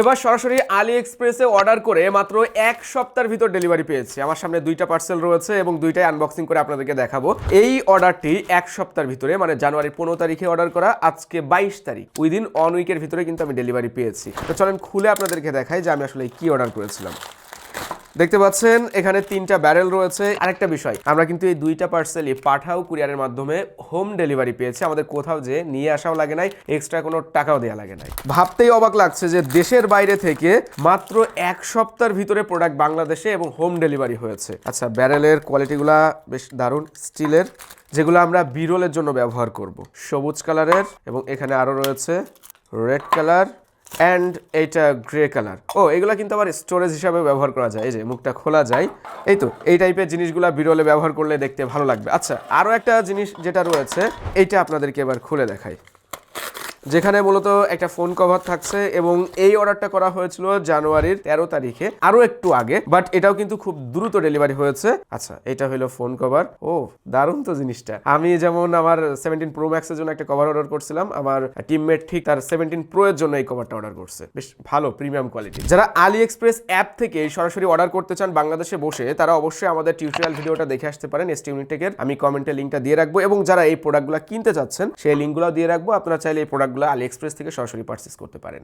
এবার সরাসরি আলি এক্সপ্রেসে অর্ডার করে মাত্র এক সপ্তাহের ভিতর ডেলিভারি পেয়েছি। আমার সামনে দুইটা পার্সেল রয়েছে এবং দুইটাই আনবক্সিং করে আপনাদেরকে দেখাবো। এই অর্ডারটি এক সপ্তাহের ভিতরে, মানে জানুয়ারি 15 তারিখে অর্ডার করা, আজকে 22 তারিখ, উইদিন অন উইকের ভিতরে কিন্তু আমি ডেলিভারি পেয়েছি। তো চলেন খুলে আপনাদেরকে দেখাই যে আমি আসলে কি অর্ডার করেছিলাম। দেখতে পাচ্ছেন এখানে 3টা ব্যারেল রয়েছে। আরেকটা বিষয়, আমরা কিন্তু এই দুইটা পার্সেলই পাঠাও কুরিয়ারের মাধ্যমে হোম ডেলিভারি পেয়েছি। আমাদের কোথাও যে নিয়ে আসাও লাগে নাই, এক্সট্রা কোনো টাকাও দেওয়া লাগে নাই। ভাবতেই অবাক লাগছে যে দেশের বাইরে থেকে মাত্র এক সপ্তাহের ভিতরে প্রোডাক্ট বাংলাদেশে এবং হোম ডেলিভারি হয়েছে। আচ্ছা, ব্যারেলের কোয়ালিটিগুলা বেশ দারুণ, স্টিলের, যেগুলো আমরা বিরলের জন্য ব্যবহার করব। সবুজ কালারের এবং এখানে আরও রয়েছে রেড কালার অ্যান্ড এইটা গ্রে কালার। এগুলো কিন্তু আবার স্টোরেজ হিসাবে ব্যবহার করা যায়। এই যে মুখটা খোলা যায়, এই তো এই টাইপের জিনিসগুলো বিরলে ব্যবহার করলে দেখতে ভালো লাগবে। আচ্ছা, আরও একটা জিনিস যেটা রয়েছে, এইটা আপনাদেরকে এবার খুলে দেখাই, যেখানে মূলত একটা ফোন কভার থাকছে এবং এই অর্ডারটা করা হয়েছিল জানুয়ারির 13 তারিখে, আরো একটু আগে, বাট এটাও কিন্তু খুব দ্রুত ডেলিভারি হয়েছে। আচ্ছা, এটা হলো ফোন কভার। দারুণ তো জিনিসটা। আমি যেমন আমার 17 প্রো ম্যাক্সের জন্য একটা কভার অর্ডার করছিলাম, আমার টিমমেট ঠিক তার 17 প্রো এর জন্য এই কভারটা অর্ডার করছে। বেশ ভালো, প্রিমিয়াম কোয়ালিটি। যারা আলি এক্সপ্রেস অ্যাপ থেকে সরাসরি অর্ডার করতে চান বাংলাদেশে বসে, তারা অবশ্যই আমাদের টিউটোরিয়াল ভিডিওটা দেখে আসতে পারেন STUnitech-এর। আমি কমেন্টে লিঙ্কটা দিয়ে রাখবো এবং যারা এই প্রোডাক্টগুলো কিনতে চাচ্ছেন সেই লিঙ্কগুলো দিয়ে রাখবো। আপনারা চাইলে এই প্রোডাক্টগুলো আলি এক্সপ্রেস থেকে সরাসরি পারচেজ করতে পারেন।